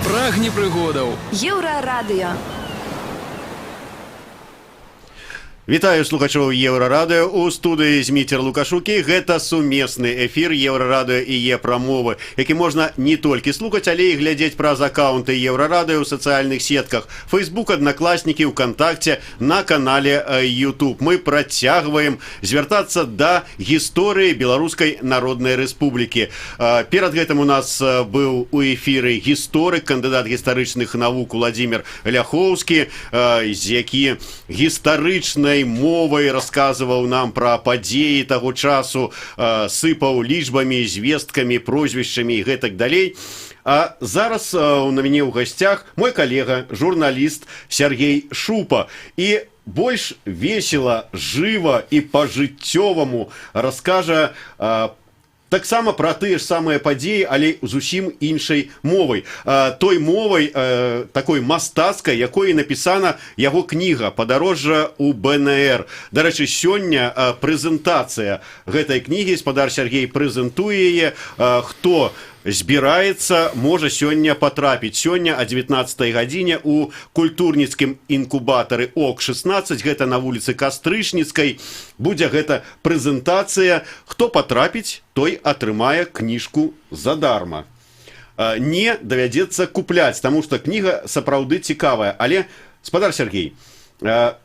прагне прыгодаў. Еўрарадыё. Вітаю слухачоў Еўрарадыё. У студыі Зміцер Лукашукі. Гэта сумесны эфір Еўрарадыё і Е-прамовы, які можна не толькі слухаць, але і глядзець праз аккаунты Еўрарадыё ў сацыяльных сетках Facebook, Аднакласнікі, ВКонтакце, на канале YouTube. Мы працягваем звяртацца да гісторыі Беларускай Народнай Рэспублікі. Перад гэтым у нас быў у эфіры гісторык, кандыдат гістарычных навук Владзімір Ляхоўскі, які гістарычнай мовай расказваў нам пра падзеі таго часу, сыпаў лічбамі, звесткамі, прозвішчамі і гэтак далей. А зараз у мяне ў гасцях мой калега, журналіст Сергей Шупа. І больш весела, жыва і па-жыццёваму раскажа таксама пра тыя ж самыя падзеі, але зусім іншай мовай. Той мовай, такой мастацкай, якой напісана яго кніга «Падарожжа ў БНР». Дарэчы, сёння прэзентацыя гэтай кнігі, спадар Сергей прэзентуе яе. Хто збіраецца, можа сёння патрапіць. Сёння о 19 гадзіне у культурніцкім інкубатары ОК-16, гэта на вуліцы Кастрычніцкай, будзе гэта прэзентацыя. Хто патрапіць, той атрымае кніжку задарма. Не давядзецца купляць, таму што кніга сапраўды цікавая. Але, спадар Сергей, а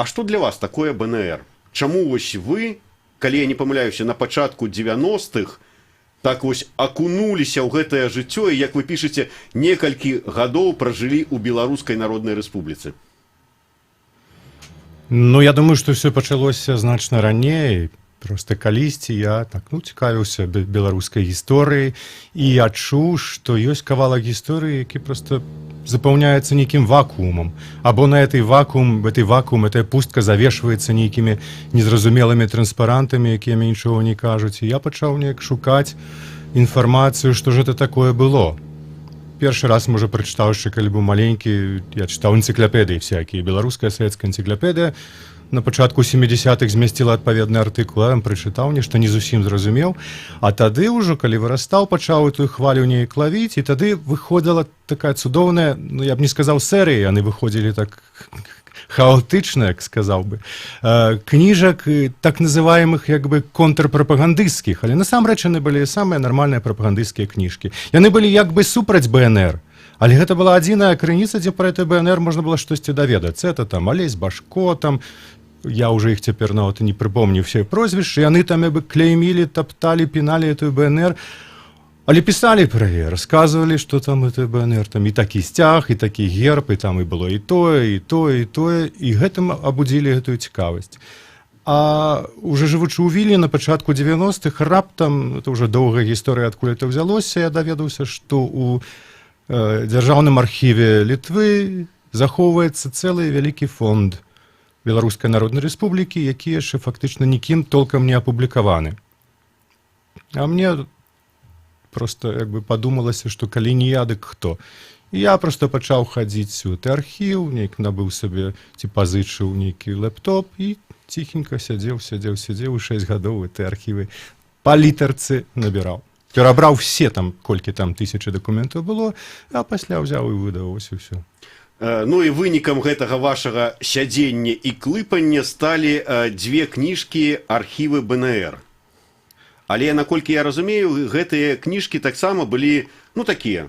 што для вас такое БНР? Чаму вось вы, калі я не памыляюся, на пачатку 90-х так вось акунуліся ў гэтае жыццё і, як вы пішаце, некалькі гадоў пражылі ў Беларускай Народнай Рэспубліцы? Ну, я думаю, што ўсё пачалося значна раней. Просто калісьці я цікавіўся беларускай гісторыяй і адчуў, што ёсць кавалак гісторыі, які просто запаўняецца нейкім вакуумам. Або на этой вакуум, эта пустка завешваецца нейкімі незразумелымі транспарантамі, якія мне нічого не кажуць. І я пачаў неяк шукаць інфармацыю, што ж это такое было. Першы раз, можа, прачытаўшы, калі быў маленькі, я чытаў энцыклапедыі всякія. Беларуская савецкая энцыклапедыя на пачатку 70-х змясціла адпаведны артыкул, я прачытаў, нешта не зусім зразумеў. А тады ўжо, калі вырастаў, пачаў эту хвалю неяк лавіць, і тады выходзіла такая цудоўная, ну, я б не сказаў серыя, яны выходзілі так хаотычна, як сказаў бы, кніжак так называемых як бы контрпрапагандысцкіх, але насамрэч яны былі самыя нармальныя прапагандысцкія кніжкі. Яны былі як бы супраць БНР, але гэта была адзіная крыніца, дзе пра это БНР можна было штосьці даведацца. Это там Алесь Башко, там, я уже іх цяпер нават і не прыпомню все прозвішчы, яны там як бы клеймілі, тапталі, піналі эту БНР, але пісалі пра яе, расказвалі, што там это БНР, там і такі сцяг, і такі герб, і там і было і тое, і тое, і тое, і гэтым абудзілі гэтую цікавасць. А уже жывучы ў Вільні на пачатку 90-х, раптам, это ўжо доўгая гісторыя, адкуль это ўзялося, я даведаўся, што ў дзяржаўным архіве Літвы захоўваецца цэлы вялікі фонд Беларускай Народнай Рэспублікі, які яшчэ фактычна нікім толкам не апублікаваны. А мне просто як бы падумалася, што калі не я, дык хто. І я просто пачаў хадзіць у гэты архіў, нейк набыў сабе ці пазычыў нейкі лэптоп і ціхенька сядзеў і 6 гадоў гэты архівы па літарцы набіраў. Перабраў все там, колькі там 1000 дакументаў было, а пасля ўзяў і выдаў, ось і ўсё. Ну і вынікам гэтага вашага сядзення і клыпання сталі дзве кніжкі архівы БНР. Але, наколькі я разумею, гэтыя кніжкі таксама былі, ну, такія,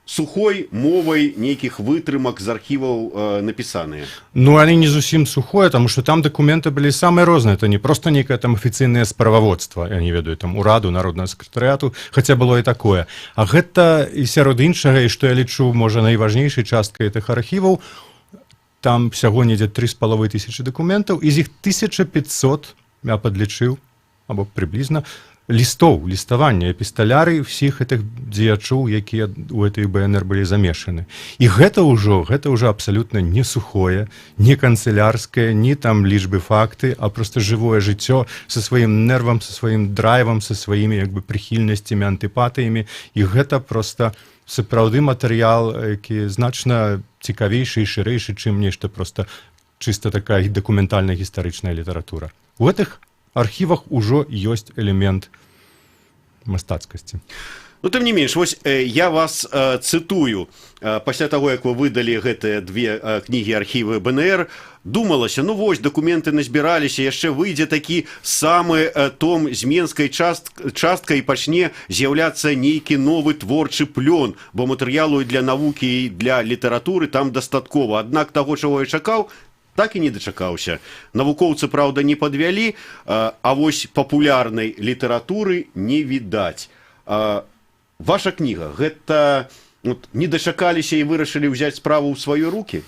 сухой мовай нейкіх вытрымак з архіваў напісаныя. Ну, они не зусім сухое, тому што там дакументы былі самыя розныя. Это не проста нейкае там афіцыйнае справаводства, я не ведаю, там ураду, народнага сакратарыяту, хаця было і такое. А гэта і сярод іншага, і што я лічу, можа, найважнейшай часткай гэтых архіваў, там всяго недзе 3500 дакументаў, і з іх 1500, я падлічыў, або прыблізна, ліставання, эпісталяры ўсіх гэтых дзеячоў, якія ў этой БНР былі замешаны. І гэта ўжо абсалютна не сухое, не канцылярскае, не там лічбы факты, а просто жывое жыццё са сваім нервам, са сваім драйвам, са сваімі як бы прыхільнасцямі, антыпатыямі. І гэта просто сапраўды матэрыял, які значна цікавейшы і шырэйшы, чым нешта просто чыста такая дакументальная гістарычная літаратура. У гэтых архівах ужо ёсць элемент мастацкасці. Ну, тым не менш, вось я вас цытую. Пасля таго, як вы выдалі гэтыя две кнігі архівы БНР, думалася, ну вось, дакументы назбіраліся, яшчэ выйдзе такі самы том з менскай часткай і пачне з'яўляцца нейкі новы творчы плён, бо матэрыялу для навукі і для літаратуры там дастаткова. Аднак таго, чаго я чакаў, так і не дачакаўся. Навукоўцы, праўда, не падвялі, а вось папулярнай літаратуры не відаць. Ваша кніга, гэта не дачакаліся і вырашылі ўзяць справу ў свае рукі?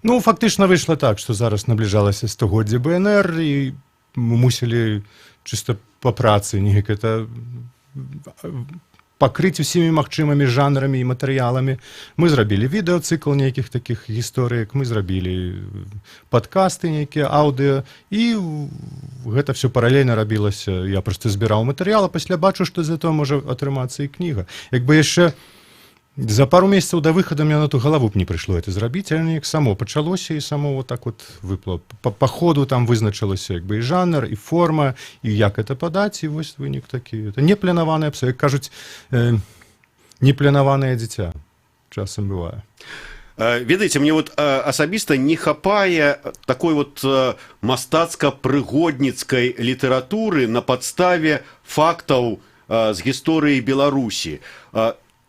Ну, фактычна выйшла так, што зараз набліжалася 100годдзе БНР, і мы мусілі чыста па працы неяк это пакрыць усімі магчымымі жанрамі і матэрыяламі. Мы зрабілі відэацыкл нейкіх такіх гісторыек, мы зрабілі падкасты нейкія, аўдыо, і гэта все паралельна рабілася. Я проста збіраў матэрыял, а пасля бачу, што з этого можа атрымацца і кніга. Як бы яшчэ за пару месяцаў да выхаду мне на ту галаву б не прыйшло это зрабіць, але неяк само пачалося і само вот так вот выпло. Па ходу там вызначылася як бы і жанр, і форма, і як это падаць, і вось вынік такі. Это непланаванае, як кажуць, непланаванае дзіця. Часам бывае. Ведаеце, мне вот асабіста не хапае такой вот мастацка-прыгодніцкай літаратуры на падставе фактаў з гісторыі Беларусі.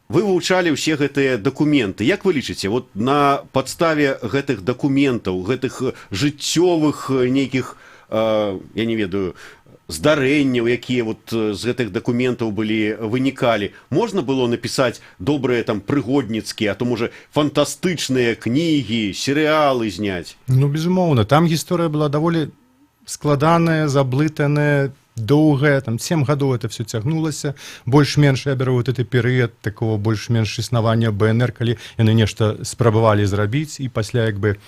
Вы вывучалі ўсе гэтыя дакументы. Як вы лічыце, вот на падставе гэтых дакументаў, гэтых жыццёвых нейкіх, я не ведаю, здарэнняў, якія вот з гэтых дакументаў былі, вынікалі, можна было напісаць добрыя там прыгодніцкія, а то, можа, фантастычныя кнігі, серыялы зняць? Ну, безумоўна, там гісторыя была даволі складаная, заблытаная, доўгая, там 7 гадоў это все цягнулася. Больш-менш я беру вот гэты перыяд такого больш-менш існавання БНР, калі яны нешта спрабавалі зрабіць, і пасля як бы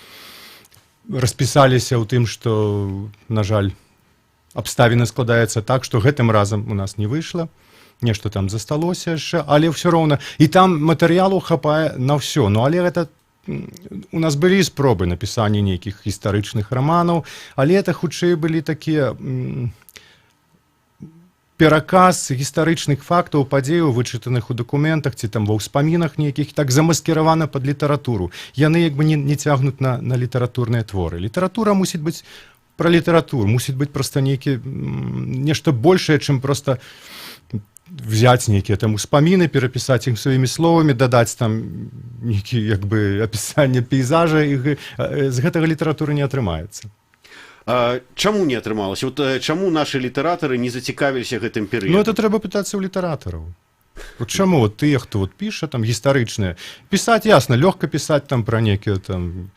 распісаліся ў тым, што, на жаль, абставіны складаецца так, што гэтым разам у нас не выйшла, нешта там засталося яшчэ, але ўсё роўна. І там матэрыялу хапае на ўсё. Ну, але гэта у нас былі спробы напісання нейкіх гістарычных раманаў, але это хутчэй былі такія пераказ гістарычных фактаў, падзеяў, вычытаных у дакументах ці там ва ўспамінах нейкіх, так замаскіравана пад літаратуру. Яны як бы не цягнуць на літаратурныя творы. Літаратура мусіць быць пра літаратуру, мусіць быць проста нешта большае, чым проста взяць нейкія там успаміны, перапісаць іх сваімі словамі, дадаць там нейкія як бы апісанне пейзажа, і з гэтага літаратуры не атрымаецца. Чаму не атрымалася? Вот чаму нашы літаратары не зацікавіліся гэтым перыядам? Ну, это трэба пытацца ў літаратараў. Вот чаму вот тыя, хто вот піша там гістарычныя, пісаць ясна, лёгка пісаць там пра нейкія там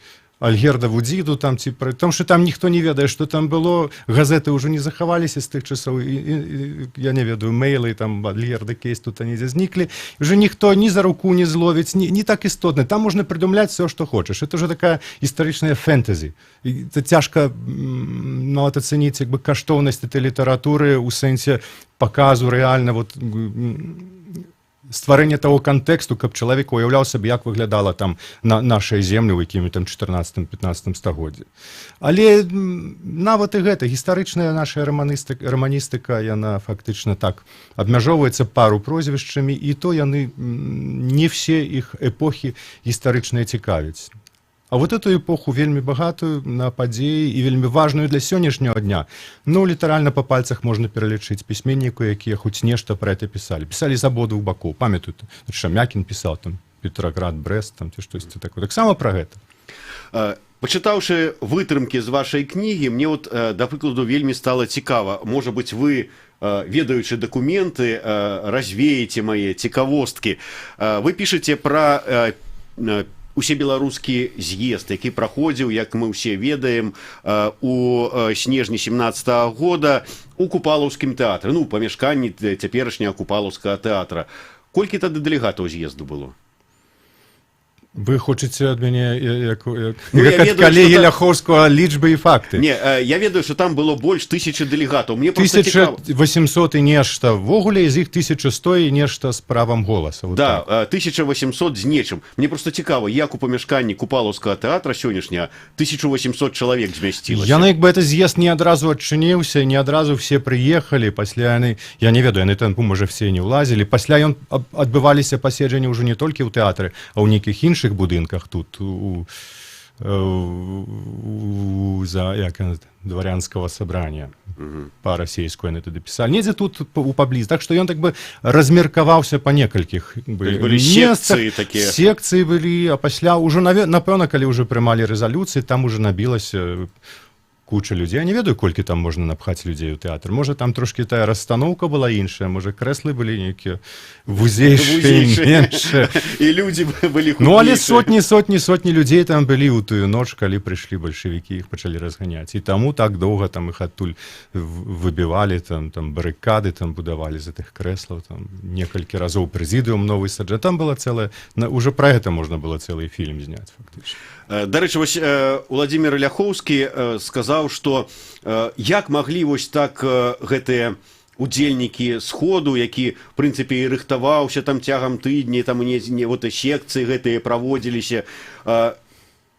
Альгердаву дзіду там ці пра, тому што там ніхто не ведае, што там было, газеты ўжо не захаваліся з тых часоў, і я не ведаю, мейлы там Альгерда кейс тут недзе зніклі, уже ніхто ні за руку не зловіць, не так істотна, там можна придумляць все, што хочаш. Это уже такая гістарычная фэнтэзі. Это цяжка нават ацэніць як бы каштоўнасць этой літаратуры ў сэнсе паказу рэальна вот стварэння таго кантэксту, каб чалавек уяўляў сабе, як выглядала там нашай землі ў якім там 14-15 стагоддзі. Але нават і гэта гістарычная наша раманістыка, яна фактычна так абмяжоўваецца пару прозвішчамі, і то яны не все іх эпохі гістарычныя цікавяць. А вот эту эпоху вельмі багатую на падзеі і вельмі важную для сённяшняга дня. Ну, літаральна па пальцах можна пералічыць пісьменнікаў, якія хоць нешта пра гэта пісалі. Пісалі з абодвух бакоў. Памятаю, Шамякін пісаў там Петраград, Брэст, там ці штосьці такое. Таксама пра гэта. Пачытаўшы вытрымкі з вашай кнігі, мне вот, да прыкладу, вельмі стала цікава. Можа быць, вы, ведаючы дакументы, развееце мае цікавосткі. Вы пішаце пра усебеларускі з'езд, які праходзіў, як мы ўсе ведаем, у снежні 17-го года у Купалаўскім тэатры, ну, памяшканні цяперашняга Купалаўскага тэатра. Колькі тады дэлегатаў з'езду было? Вы хочаце ад мяне Ну, я ведаю, калегі што Ляхоўскага лічбы і факты. Не, я ведаю, што там было больш 1000 дэлегатаў. Мне просто цікава. 1800 і нешта ввогуле, з іх 1100 і нешта з правам голаса. Вот Да, так. 1800 з нечым. Мне просто цікава, як у памяшканні Купалаўскага тэатра сённяшняга 1800 чалавек змясцілася. Яны як бы это з'езд не адразу адчыніўся, не адразу все прыехалі, пасля яны, я не ведаю, яны там, можа, все не ўлазілі. Пасля адбываліся паседжанні ўжо не толькі ў тэатры, а ў нейкіх іншых будынках тут дворянского собрания по-расейску яны тады пісалі. Недзе тут пабліз. Так што ён так бы размеркаваўся па некалькіх секцыі такія. Секцыі былі, а пасля ўжо, напэўна, калі ўжо прымалі рэзалюцыі, там уже набілася куча людзей. Я не ведаю, колькі там можна напхаць людзей у тэатр. Можа, там трошкі тая расстаноўка была іншая, можа, крэслы былі нейкія вузейшыя, меншыя. І людзі былі худзейшыя. Ну, але сотні людзей там былі ў тую ноч, калі прыйшлі бальшавікі, іх пачалі разганяць. І таму так доўга там іх адтуль выбівалі, там барыкады там будавалі за тых крэслаў, там некалькі разоў прэзідыум новы саджа. Там была цэлая, ўжо пра гэта можна было цэлы фільм зняць, фактычна. Дарэчы, вось Уладзімір Ляхоўскі сказаў, што як маглі вось так гэтыя удзельнікі сходу, які, в прынцыпе, і рыхтаваўся там цягам тыдні, там вот секцыі гэтыя праводзіліся,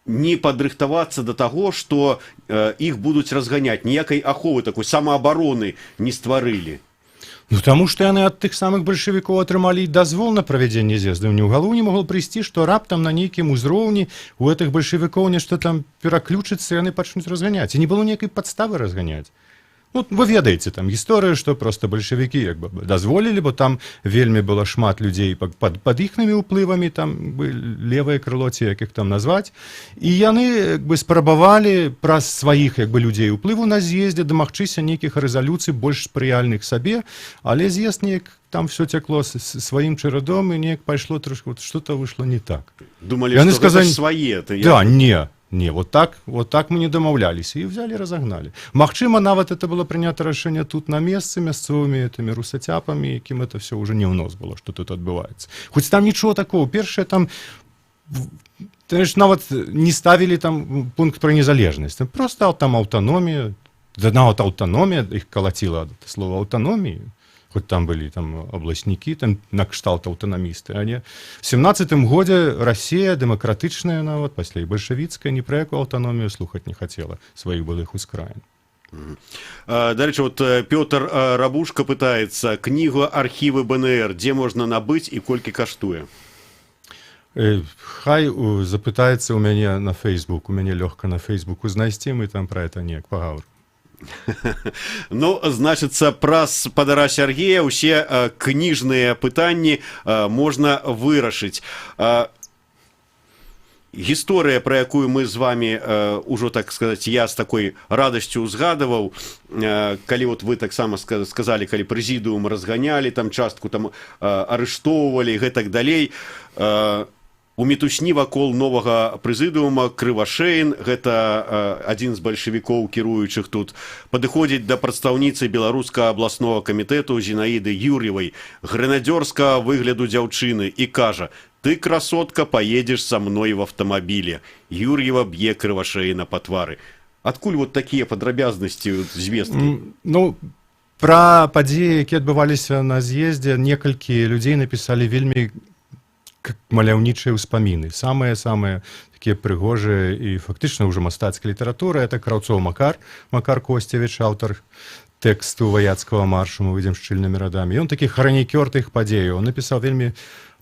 не падрыхтавацца да таго, што іх будуць разганяць, ніякай аховы такой самаабароны не стварылі. Ну, таму што яны ад тых самых бальшавікоў атрымалі дазвол на правядзенне з'ездаў. Ні ў галаву не магло прыйсці, што раптам на нейкім узроўні у гэтых бальшавікоў нешта там пераключыцца, яны пачнуць разганяць. І не было ніякай падставы разганяць. Ну, вы ведаеце там гісторыю, што проста бальшавікі як бы дазволілі, бо там вельмі было шмат людзей пад іхнымі ўплывамі, там левае крыло, ці як іх там назваць. І яны як бы спрабавалі праз сваіх як бы людзей уплыву на з'ездзе дамагчыся нейкіх рэзалюцый больш спрыяльных сабе, але з'езд неяк там все цякло сваім чарадом, і неяк пайшло трошки, вот что-то вышло не так. Думалі, што гэта свае. Да, не, вот так мы не дамаўляліся, і взяли, разогнали. Магчыма, нават это было прынята рашэнне тут на месцы мясцовымі этими русацяпамі, якім это все уже не ў нос было, что тут адбываецца. Хоць там нічого такого, першае там нават не ставілі там пункт пра незалежнасць, просто там аўтаномія, нават аўтаномія, іх калаціла слова аўтаноміі. Хоць там былі там абласнікі, там накшталт аўтанамісты, а не. В 17-м годзе Расія дэмакратычная нават, пасля і бальшавіцкая, ні пра якую аўтаномію слухаць не хацела сваіх былых ускраін. Дарэчы, вот Пётр Рабушка пытаецца, кнігу архівы БНР, дзе можна набыць і колькі каштуе? Хай запытаецца ў мяне на Facebook, у мяне лёгка на Фейсбуку знайсці, мы там пра это неяк пагаворым. Ну, значыцца, праз спадара Сяргея ўсе кніжныя пытанні можна вырашыць. Гісторыя, пра якую мы з вами ўжо, так сказаць, я з такой радасцю узгадываў, калі вот вы таксама сказалі, калі прэзідыум разганялі, там частку там арыштоўвалі і гэтак далей, у мітусні вакол новага прэзідыума Крывашэйн, гэта адзін з бальшавікоў, кіруючых тут, падыходзіць да прадстаўніцы беларускага абласнога камітэту Зінаіды Юр'евай, грэнадзёрскага выгляду дзяўчыны, і кажа: «Ты, красотка, поедешь со мной в автомобиле». Юр'ева б'е Крывашэйна па твары. Адкуль вот такія падрабязнасці, звесткі? Ну, пра падзеі, якія адбываліся на з'ездзе, некалькі людзей напісалі вельмі маляўнічыя ўспаміны. Самыя такія прыгожыя і фактычна ўжо мастацкая літаратура. Это Краўцоў Макар Косцевіч, аўтар тэксту ваяцкага маршу «Мы выйдзем шчыльнымі радамі». Ён такі хранікёр тых падзеяў. Он напісаў вельмі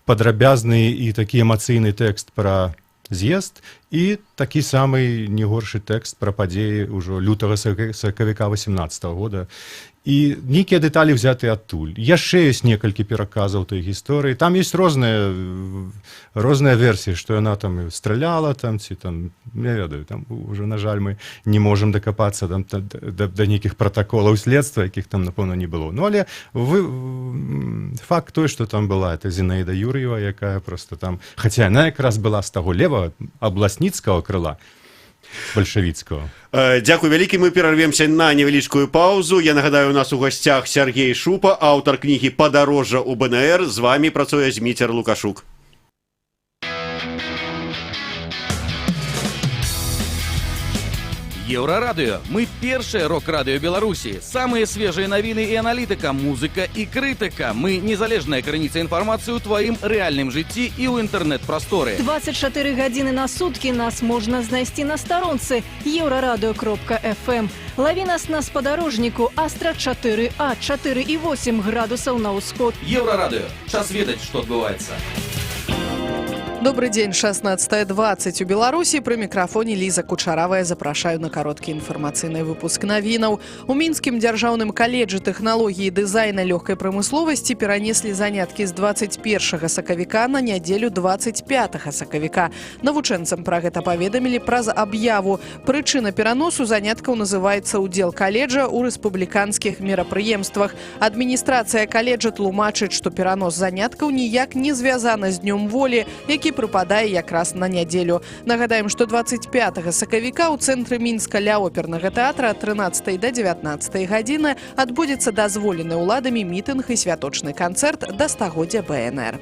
падрабязны і такі эмацыйны тэкст пра з'езд і такі самы не горшы тэкст пра падзеі ўжо лютага сакавіка 18-го года. І нейкія дэталі взяты адтуль. Яшчэ ёсць некалькі пераказаў той гісторыі. Там ёсць розныя версіі, што яна там страляла, там, ці там, не ведаю, там уже, на жаль, мы не можам дакапацца да нейкіх пратаколаў следства, якіх там, напэўна, не было. Ну, але факт той, што там была, это Зінаіда Юр'ева, якая просто там, хаця яна якраз была з таго левага абласніцкага крыла, бальшавіцкого. Дзякуй вялікі, мы перарвемся на невялічкую паузу. Я нагадаю, у нас у гасцях Сяргей Шупа, аўтар кнігі «Падарожжа ў БНР». З вами працуе Зміцер Лукашук. Еўрарадыё. Мы першае рок-радыё Беларусі. Самыя свежыя навіны і аналітыка, музыка і крытыка. Мы незалежная крыніца інфармацыі ў тваім рэальным жыцці і ў інтэрнэт-прасторы. 24 гадзіны на суткі нас можна знайсці на старонцы еўрарадыё.фм. Лаві нас на спадарожніку Астра 4А, 4,8 градусаў на ўсход. Еўрарадыё. Час ведаць, што адбываецца. Добрый день, 16:20 у Беларуси. При микрофоне Лиза Кучаравая. Запрашаю на короткі інфармацыйны выпуск навінаў. У Мінскім дзяржаўным каледжы тэхналогіі дызайна лёгкай прамысловасці перанеслі заняткі з 21 сакавіка на нядзелю 25 сакавіка. Навучэнцам пра гэта паведамілі праз аб'яву. Прычына пераносу заняткаў называецца ўдзел каледжа ў рэспубліканскіх мерапрыемствах. Адміністрацыя каледжа тлумачыць, што перанос заняткаў ніяк не звязаны з днём волі, які прыпадае якраз на нядзелю. Нагадаем, што 25 сакавіка ў цэнтры Мінска ля опернага тэатра ад 13 да 19 гадзіны адбудзецца дазволены ўладамі мітынг і святочны канцэрт да стагоддзя БНР.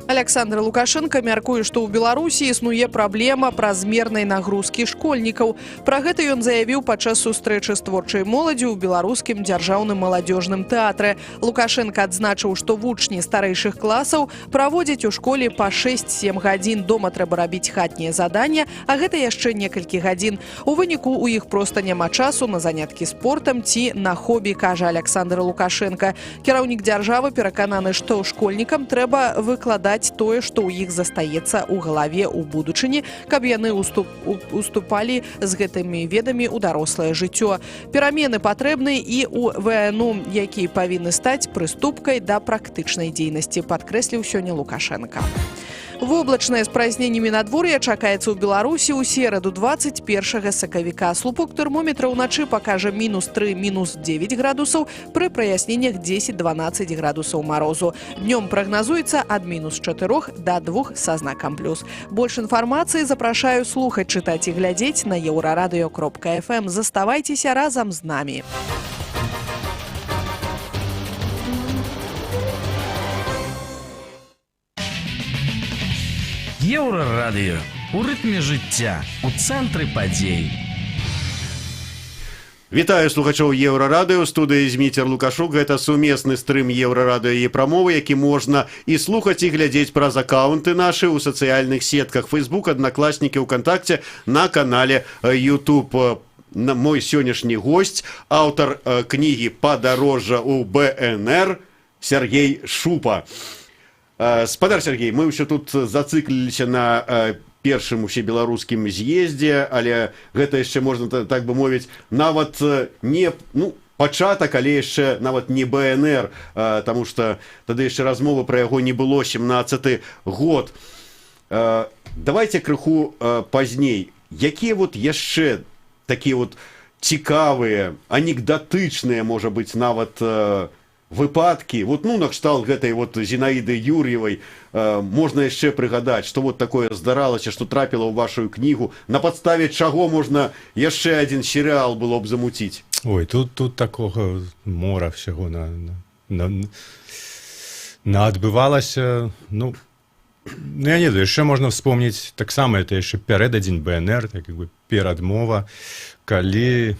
Александр Лукашенко мяркуе, што ў Беларусі існуе праблема празмернай нагрузкі школьнікаў. Пра гэта ён заявіў падчас сустрэчы з творчай моладдзю ў беларускім дзяржаўным маладзёжным тэатры. Лукашенко адзначыў, што вучні старэйшых класаў праводзяць у школе па 6-7 гадзін. Дома трэба рабіць хатнія задання, а гэта яшчэ некалькі гадзін. У выніку у іх проста няма часу на заняткі спортам ці на хобі, кажа Александр Лукашенко. Кіраўнік дзяржавы перакананы, што школьнікам трэба выкладаць тое, што ў іх застаецца ў галаве ў будучыні, каб яны уступалі з гэтымі ведамі ў дарослае жыццё. Перамены патрэбны і ў ВНУ, якія павінны стаць прыступкай да практычнай дзейнасці, падкрэсліў сёння Лукашенко. Воблачнае з праясненнямі надвор'я чакаецца ў Беларусі ў сераду 21 сакавіка. Слупок тэрмометра ўначы пакажа -3, -9 градусаў, пры праясненнях 10-12 градусаў марозу. Днём прагназуецца ад -4 да 2 са знакам плюс. Больш інфармацыі запрашаю слухаць, чытаць і глядзець на еўрарадыё.фм. Заставайцеся разам з намі. Еўрарадыё. У рытме жыцця, у цэнтры падзей. Вітаю слухачоў Еўрарадыё, студыі Зміцер Лукашук. Гэта сумесны стрым Еўрарадыё і прамовы, які можна і слухаць, і глядзець праз акаунты нашы ў сацыяльных сетках Facebook, Аднакласнікі, ВКонтакце, на канале YouTube. Мой сённяшні госць, аўтар кнігі «Падарожжа ў БНР» Сергей Шупа. Спадар Сергей, мы ўсё тут зацыкліліся на першым усебеларускім з'ездзе, але гэта яшчэ можна, так бы мовіць, нават не пачатак, але яшчэ нават не БНР, таму што тады яшчэ размовы пра яго не было, 17-й год. Давайте крыху пазней. Якія яшчэ такія цікавыя, анекдатычныя, можа быць, нават выпадкі, накшталт гэтай Зінаіды Юр'евай, можна яшчэ прыгадаць, што такое здаралася, што трапіла ў вашу кнігу, на падставе чаго можна яшчэ адзін серыял было б замуціць? Ой, тут такога мора всяго адбывалася, я не ведаю, яшчэ можна вспомніць, таксама это яшчэ пярэдадзень БНР, так як бы перадмова, калі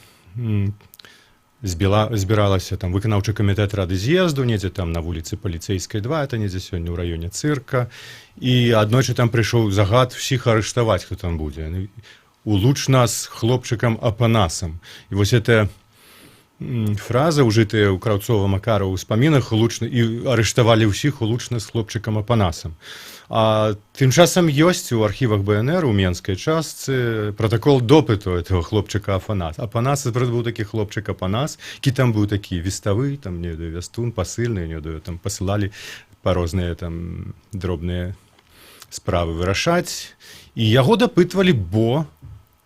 збіралася там выканаўчы камітэт рады з'езду, недзе там на вуліцы Паліцэйскай 2, это недзе сёння ў раёне цырка, і аднойчы там прыйшоў загад всіх арыштаваць, хто там будзе. Улуч нас хлопчыкам Апанасам. І вось эта фраза, ужытая ў Краўцова-Макарова ў ўспамінах, і арыштавалі ўсіх улучна з хлопчыкам Апанасам. А тым часам ёсць у архівах БНР у менскай частцы протакол допыту этого хлопчыка Апанаса. Апанас, быў такі хлопчык Апанас, які там быў такі веставы, там, не ведаю, вястун, пасыльны, не ведаю, там пасылалі па розныя там дробныя справы вырашаць. І яго дапытвалі, бо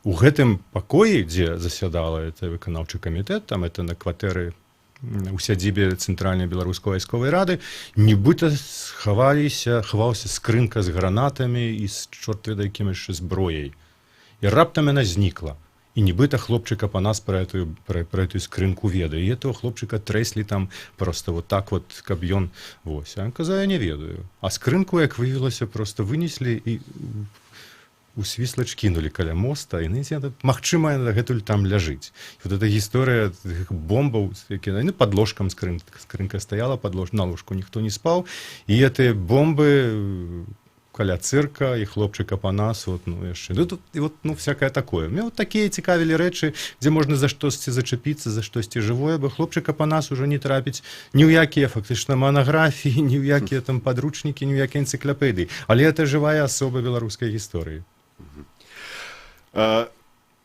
у гэтым пакоі, дзе засядала это выканаўчы камітэт, там это на кватэры у сядзібе Цэнтральнай беларускай вайсковай рады, нібыта хаваўся скрынка з гранатамі і з чорт ведае якім яшчэ зброяй. І раптам яна знікла. І нібыта хлопчык Апанас пра эту скрынку ведае. І этого хлопчыка трэслі там просто так, каб ён... А ён казаў, я не ведаю. А скрынку, як выявілася, просто вынеслі і у свіслач кінулі каля моста, і магчыма, дагэтуль там ляжыць. І вот эта гісторыя бомбаў, якія пад ложкам скрынка стаяла, на ложку ніхто не спаў, і гэтыя бомбы каля цырка, і хлопчык Апанас, яшчэ. Всякае такое. Мне такія цікавілі рэчы, дзе можна за штосьці зачапіцца, за штосьці жывое, бо хлопчык Апанас ужо не трапіць ні ў якія фактычна манаграфіі, ні ў якія там падручнікі, ні ў якія энцыклапедыі. Але гэта жывая асоба беларускай гісторыі.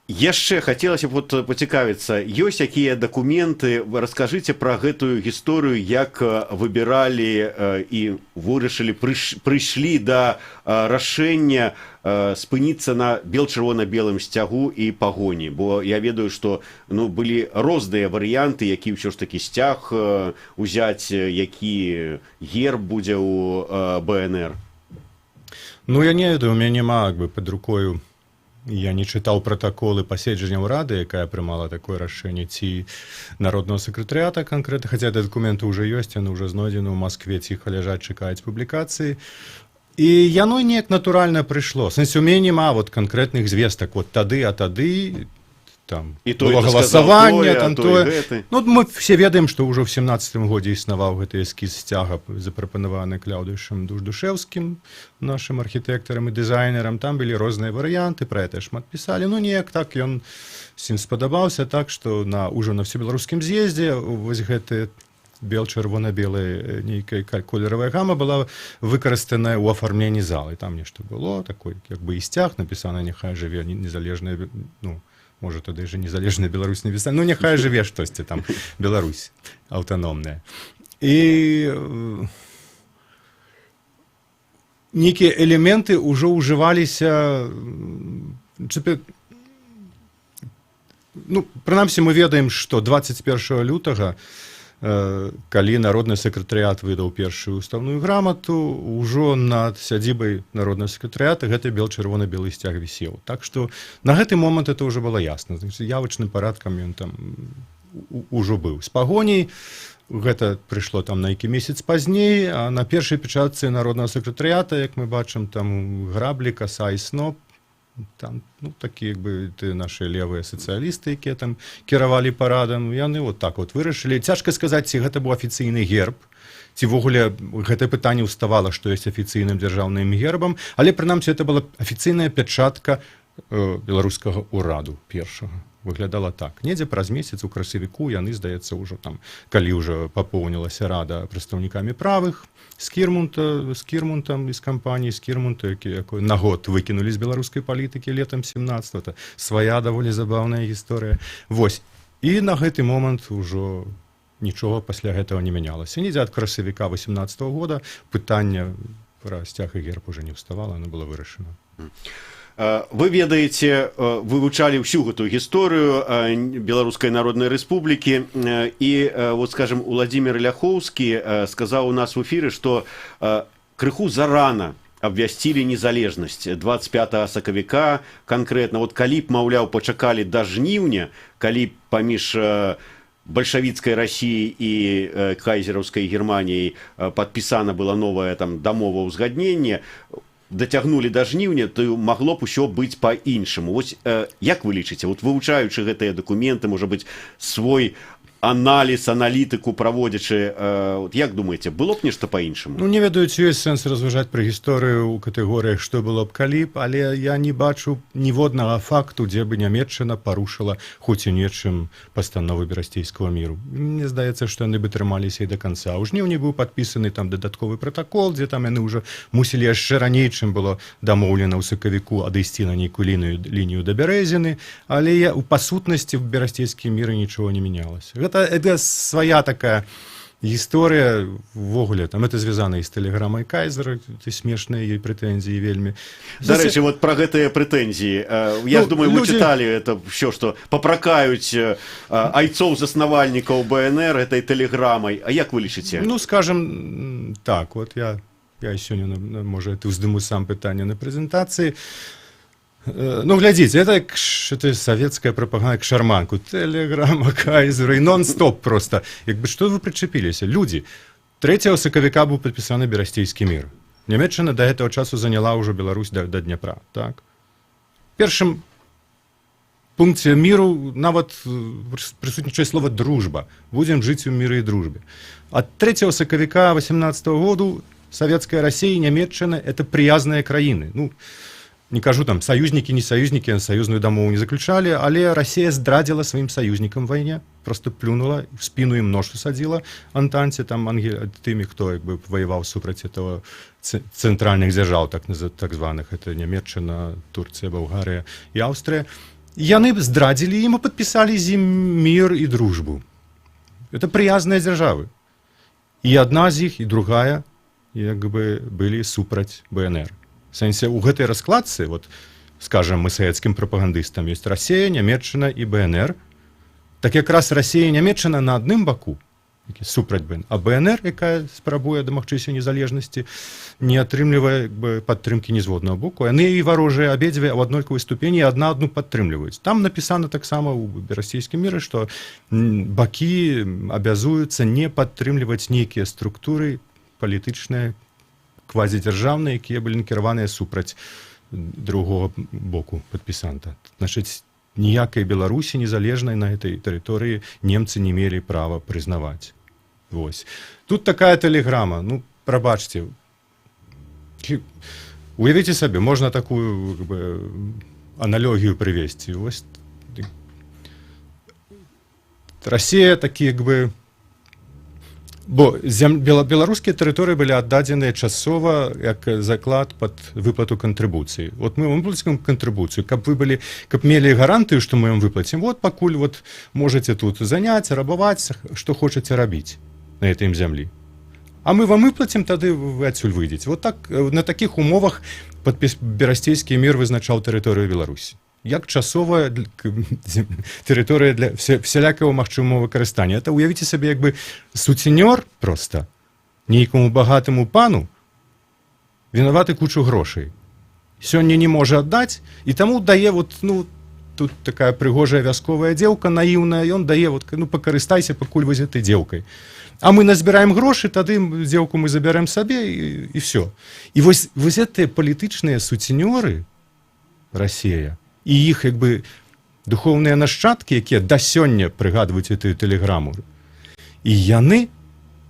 Яшчэ хацелася б пацікавіцца, ёсць якія дакументы, раскажыце пра гэтую гісторыю, як выбіралі і вырашылі, прыйшлі да рашэння спыніцца на бел-чырвона-белым сцягу і пагоні, бо я ведаю, што былі розныя варыянты, які ўсё ж такі сцяг узяць, які герб будзе ў БНР. Я не ведаю, у мяне няма пад рукою. Я не чытаў пратаколы паседжанняў рады, якая прымала такое рашэнне, ці народнага сакратарыята канкрэтна, хаця дакументы ўжо ёсць, яны ўжо знойдзены ў Маскве, ціха ляжаць, чакаюць публікацыі. І яно неяк натуральна прыйшло. В сэнсе, у мяне няма канкрэтных звестак, тады, а тады там было галасаванне, там тое. Мы все ведаем, што ўжо ў 17-м годзе існаваў гэты эскіз сцяга, запрапанаваны Кляўдышам Дуждушевскім, нашим архітэктарам і дызайнерам. Там былі розныя варыянты, пра гэта шмат пісалі. Неяк так ён всім спадабаўся, так што ўжо на всебеларускім з'ездзе вось гэты бел-чырвона-белая нейкая колеравая гама была выкарыстаная ў афармленні залы. Там нешта было, такой і сцяг, напісана «Няхай жыве незалежная», можа, тады ж незалежная Беларусь не пісана, няхай жыве штосьці там, Беларусь аўтаномная. І нейкія элементы ўжо ўжываліся, прынамсі мы ведаем, што 21 лютага, калі народны сакратарыят выдаў першую устаўную грамату, ужо над сядзібай народнага сакратарыята гэты бел-чырвона-белы сцяг вісеў. Так што на гэты момант это ўжо было ясна. Явачным парадкам ён там ужо быў. З пагоняй гэта прыйшло там на які месяц пазней, а на першай печатцы народнага сакратарыята, як мы бачым, там граблі, каса і сноп, там, такі, наши левыя сацыялісты, якія там кіравалі парадам, яны так вырашылі. Цяжка сказаць, ці гэта быў афіцыйны герб, ці ввогуле гэта пытанне ўставала, што ёсць афіцыйным дзяржаўным гербам, але прынамсі это была афіцыйная пячатка беларускага ўраду першага. Выглядала так. Недзе праз месяц у красавіку яны, здаецца, ўжо там, калі ўжо папоўнілася рада прадстаўнікамі правых, з Кірмунтам, з кампаніі з Кірмунта, якую на год выкінулі з беларускай палітыкі летам 17-го. Свая даволі забаўная гісторыя. Вось. І на гэты момант ужо нічога пасля гэтага не мянялася. Недзе ад красавіка 18-го года пытанне пра сцяг і герб уже не ўставала, оно было вырашана. Вы ведаеце, вывучалі ўсю гэтую гісторыю Беларускай Народнай Рэспублікі, і, скажем, Уладзімір Ляхоўскі сказаў у нас в эфіры, што крыху зарана абвясцілі незалежнасць 25 сакавіка канкрэтна. Калі б, маўляў, пачакалі да жніўня, калі б паміж бальшавіцкай Расіяй і кайзераўскай Германіяй падпісана была новая дамова ўзгаднення, дацягнулі да жніўня, то магло б усё быць па-іншаму. Вось як вы лічыце, вывучаючы гэтыя дакументы, можа быць, свой аналіз, аналітыку праводзячы, як думаеце, было б нешта па-іншаму? Не ведаю, ці ёсць сэнс разважаць пра гісторыю ў катэгорыях, што было б калі б, але я не бачу ніводнага факту, дзе бы Нямецчына парушыла хоць і нечым пастановы берасцейскага міру. Мне здаецца, што яны бы трымаліся і да канца. У жніўні быў падпісаны там дадатковы пратакол, дзе там яны ўжо мусілі яшчэ раней, чым было дамоўлена ў сакавіку, адысці на нейкую лінію да Бярэзіны, але па сутнасці в берасцейскім міры нічога не мянялася. Это свая такая гісторыя ввогуле, там это звязана і з тэлеграмай Кайзера, смешныя ёй прэтэнзіі вельмі. Дарэчы, пра гэтыя прэтэнзіі, я думаю, вы чыталі это ўсё, што папракаюць айцоў-заснавальнікаў БНР этой тэлеграмай. А як вы лічыце? Скажем так, я сёння, можа, уздыму сам пытанне на прэзентацыі. Глядзіце, это савецкая прапаганда к шарманку. Тэлеграма Кайзера і нон-стоп просто. Што вы прычапіліся? Людзі, 3 сакавіка быў падпісаны берасцейскі мір. Нямецчына да гэтага часу заняла ўжо Беларусь да Дняпра, так? першым пункце міру нават прысутнічае слова дружба. Будзем жыць у міры і дружбе. Ад 3 сакавіка 18 году Савецкая Россия и Нямецчына — это прыязныя краіны. Ну, не кажу там союзники, не союзники, союзную дамову не заключали, але Россия здрадзіла сваім союзнікам в вайне, просто плюнула, в спину им нож усадила Антанте, там, тымі, хто як бы воевал супраць этого центральных дзяржаў, так званых, это Нямецчына, Турция, Болгария и Австрия. Яны здрадзілі ім и подписали з ім мир и дружбу. Это прыязныя дзяржавы. И одна з іх, и другая, як бы былі супраць БНР. В сэнсе, у гэтай раскладцы, вот, скажем, мы савецкім прапагандыстам, ёсць Россия, Нямецчына и БНР. Так якраз Россия и Нямецчына на адным баку, які супраць БНР, а БНР, якая спрабуе дамагчыся незалежнасці, не атрымлівае як бы падтрымкі ні з водного боку. Яны і варожыя абедзве ў аднолькавай ступені адна адну падтрымліваюць. Там напісана таксама ў расійскім міры, што бакі абязуюцца не падтрымліваць нейкія структуры палітычныя, квазідзяржаўныя, якія былі накіраваныя супраць другого боку падпісанта. Значыць, ніякай Беларусі незалежнай на гэтай тэрыторыі немцы не мелі права прызнаваць. Вось. Тут такая тэлеграма, ну, прабачце. Уявіце сабе, можна такую как бы, аналогію прывесці. Вось. Россия такі, як бы, бо беларускія тэрыторыі былі аддадзеныя часова як заклад пад выплату кантрыбуцыі. Вот мы вам выплацім кантрыбуцыю, каб мелі гарантыю, што мы вам выплацім. Вот пакуль вот можаце тут заняць, рабаваць, што хочаце рабіць на этой зямлі. А мы вам выплацім, тады вы адсюль выйдзеце. Вот так на такіх умовах Берасцейскі мір вызначаў тэрыторыю Беларусі. Як часовая тэрыторыя для всялякого магчымого выкарыстання. Это уявіце сабе як бы суценёр просто нейкаму багатаму пану вінаваты кучу грошай. Сёння не можа аддаць, і таму дае вот, ну, тут такая прыгожая вясковая дзеўка наіўная, ён дае вот, ну, пакарыстайся, пакуль вы з этой дзеўкай. А мы назбіраем грошы, тады дзеўку мы забярем сабе і все. І вось гэтыя палітычныя суценёры Россия і іх як бы духоўныя нашчадкі, якія да сёння прыгадваюць эту тэлеграму. І яны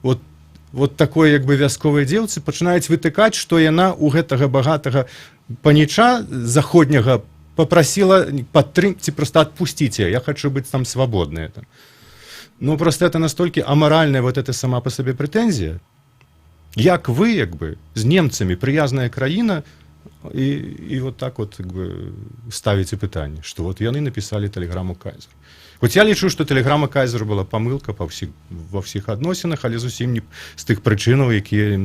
вот такой як бы вясковай дзеўцы пачынаюць вытыкаць, што яна у гэтага багатага паніча заходняга папрасіла падтрымці, просто адпусціце, я хочу быць там свабодная. Ну просто это настолькі амаральная вот эта сама по сабе прэтэнзія. Як вы як бы з немцамі прыязная краіна, и вот так вот как бы ставите пытанне, что вот яны написали телеграмму Кайзеру. Вот я лічу, что телеграмма Кайзеру была помылка во всех адносінах, але зусім не з тых прычынаў, якія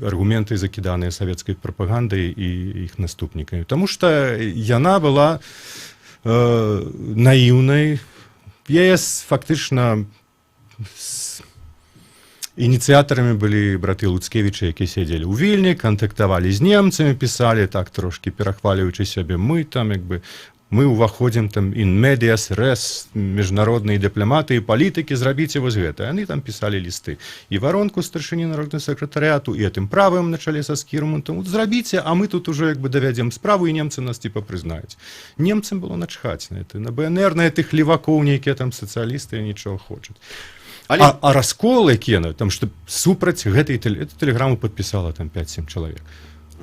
аргументы закіданыя савецкай прапагандай і іх наступнікамі. Потому что яна была наіўнай. Яе фактычна ініцыятарамі былі браты Луцкевіча, якія сядзелі ў Вільні, кантактавалі з немцамі, пісалі так трошки перахвалюючы сябе, мы там як бы мы ўваходзім там in medias res, міжнародныя дыпламаты і палітыкі, зрабіце вось гэта. Яны там пісалі лісты і варонку старшыні народнага сакратарыяту, і гэтым правым на чале са Скірмантам. Зрабіце, а мы тут уже як бы давядзем справу, і немцы нас типа прызнаюць. Немцам было начхаць на это, на БНР, на гэтых левакоў, нейкія там сацыялісты нічого хочуць. А раскол, якія там, што супраць гэтай тэлеграму падпісала там 5-7 чалавек.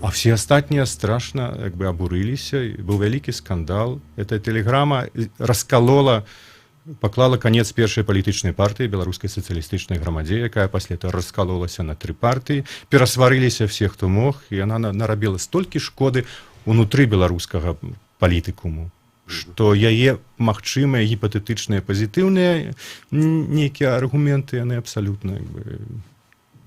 А все астатнія страшна як бы абурыліся, быў вялікі скандал. Эта тэлеграма раскалола, паклала канец першай палітычнай партыі, беларускай сацыялістычнай грамадзе, якая пасля этого раскалолася на 3 партыі, перасварыліся все, хто мог, і яна нарабіла столькі шкоды унутры беларускага палітыкуму, што яе магчымыя гіпатэтычныя пазітыўныя нейкія аргументы, яны абсалютна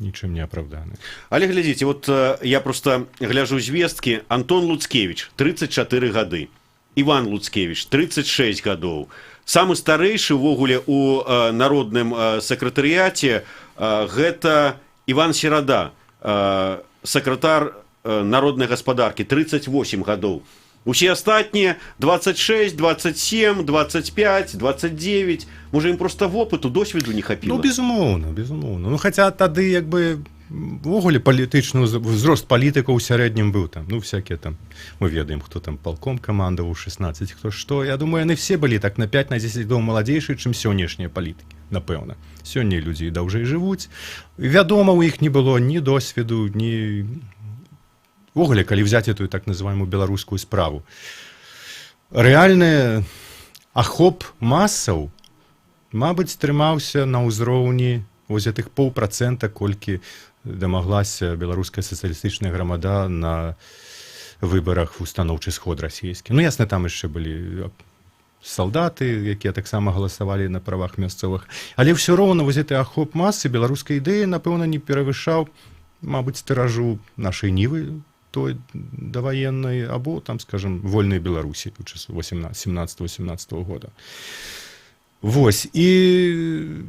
нічым не апраўданы. Але глядзіце, вот я просто гляжу звесткі. Антон Луцкевіч 34 гады, Іван Луцкевіч 36 гадоў. Самы старэйшы ўвогуле у народным сакратарыяце гэта Іван Серада, сакратар народнай гаспадаркі, 38 гадоў. Усе астатнія 26, 27, 25, 29. Можа, ім просто вопыту, досведу не хапіла? Ну, безумоўна. Ну, хаця тады як бы увогуле палітычны ўзрост палітыкаў у сярэднім быў там, ну, всякие там, мы ведаем, хто там палком камандаваў, 16, хто што. Я думаю, яны все былі так на 5-10 гадоў маладзейшыя, чым сённяшнія палітыкі, напэўна. Сёння людзі і даўжэй жывуць. Вядома, у іх не было ні досведу, ні... Увогуле, калі взяць эту так называемую беларускую справу, рэальны ахоп масаў, мабыць, трымаўся на ўзроўні вось гэтых 0,5%, колькі дамаглася беларуская сацыялістычная грамада на выбарах в устаноўчы сход расійскі. Ну, ясна, там яшчэ былі салдаты, якія таксама галасавалі на правах мясцовых. Але ўсё роўна вось гэты ахоп масы беларускай ідэі, напэўна, не перавышаў, мабыць, тыражу нашай Нівы, той даваеннай, або, там, скажем, вольнай Беларусі у часу 17-18 года. Вось, і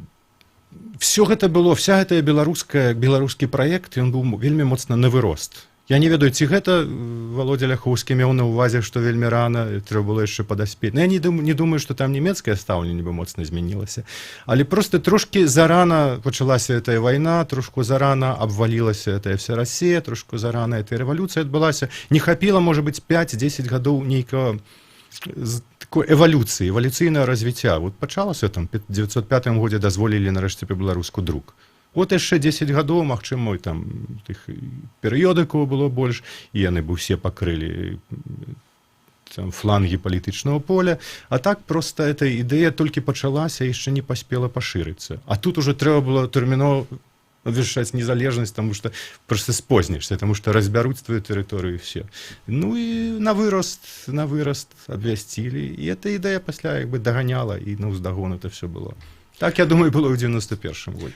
все гэта было, вся гэтая беларускі праект, ён быў вельмі моцна на вырост. Я не ведаю, ці гэта Володя Ляхоўскі меў на ўвазе, што вельмі рана, трэба было яшчэ падаспець. Я не думаю, што там нямецкае стаўленне бы моцна змянілася. Але проста трошкі зарана пачалася гэтая вайна, трошку зарана абвалілася гэтая вся Расія, трошку зарана гэтая рэвалюцыя адбылася. Не хапіла, можа быць, 5-10 гадоў нейкага такой эвалюцыі, эвалюцыйнага развіцця. Вот пачалася там, в 1905 годзе дазволілі нарэшце па-беларуску друк. Вот яшчэ 10 гадоў, магчыма, там тых перыёдыкаў было больш, і яны бы ўсе пакрылі там флангі палітычнага поля. А так проста эта ідэя толькі пачалася, яшчэ не паспела пашырыцца. А тут уже трэба было тэрмінова абвяшчаць незалежнасць, таму што проста спознішся, таму што разбяруць твою тэрыторыю все. Ну і на вырост абвясцілі. І эта ідэя пасля як бы даганяла, і на ўздагон это все было. Так, я думаю, было ў 91-м годзе.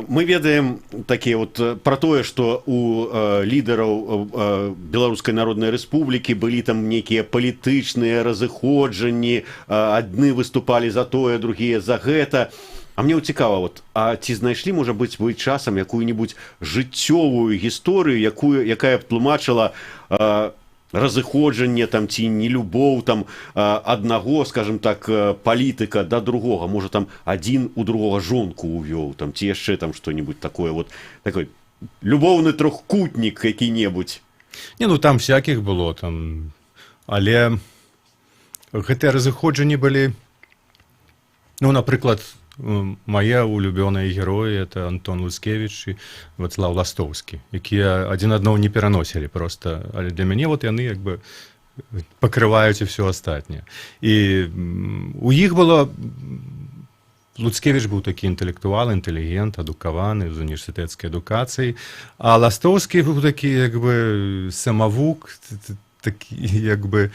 Мы ведаем такія вот про тое, што у лідараў Беларускай Народнай Рэспублікі былі там нейкія палітычныя разыходжанні, адны выступалі за тое, другія за гэта. А мне цікава, вот, а ці знайшлі, можа быць, вы часам якую-нибудь жыццёвую гісторыю, якая б тлумачыла разыходжанне там ці нелюбоў там аднаго, скажем так, палітыка да другога, можа там адзін у другога жонку увёў, там ці яшчэ там што-нибудь такое, вот такой любоўны трохкутнік які-небудзь. Не, ну там всякіх было там, але гэтыя разыходжанні былі, ну, напрыклад, мае улюбёныя героі это Антон Луцкевіч і Вацлаў Ластоўскі, якія адзін аднаго не пераносілі проста, але для мяне вот яны як бы пакрываюць і ўсё астатняе. І у іх было Луцкевіч быў такі інтэлектуал, інтэлігент, адукаваны з універсітэцкай адукацыяй, а Ластоўскі быў такі як бы самавук, такі як бы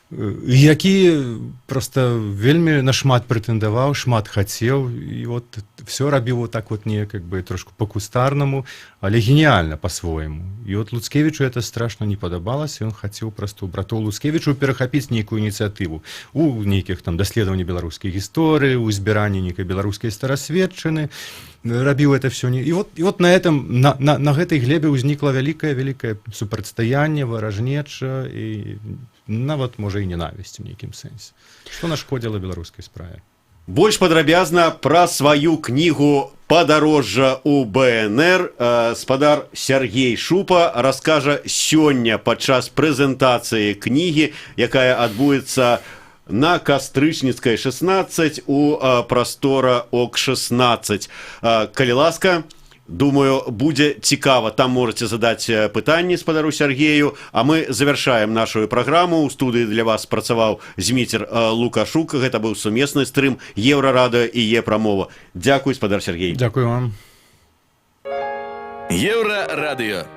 які проста вельмі нашмат прэтэндаваў, шмат хацеў, і вот все рабіў вот так вот неяк як бы трошку па-кустарнаму, але геніяльна па-свойму. І вот Луцкевічу это страшна не падабалася, ён хацеў проста у братоў Луцкевічу перахапіць нейкую ініцыятыву у нейкіх там даследаванні беларускай гісторыі, у збіранні нейкай беларускай старасветчыны, рабіў это все. І вот на гэтай глебе ўзнікла вялікае супрацьстаянне, варажнеча і нават, можа, і ненавісць у нейкім сэнсе. Што нашкодзіла беларускай справе? Больш падрабязна пра сваю кнігу «Падарожжа ў БНР» спадар Сергей Шупа раскажа сёння падчас прэзентацыі кнігі, якая адбудзецца на Кастрычніцкай 16 у прастора ОК-16. Калі ласка, думаю, будзе цікава. Там можете задаць пытанні спадару Сергею, а мы завяршаем нашу праграму. У студыі для вас працаваў Зміцер Лукашук. Гэта быў сумесны стрым Еўрарадыё і Е-прамова. Дзякуй, спадар Сергей. Дзякуй вам. Еўрарадыё.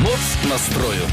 Моц настрою.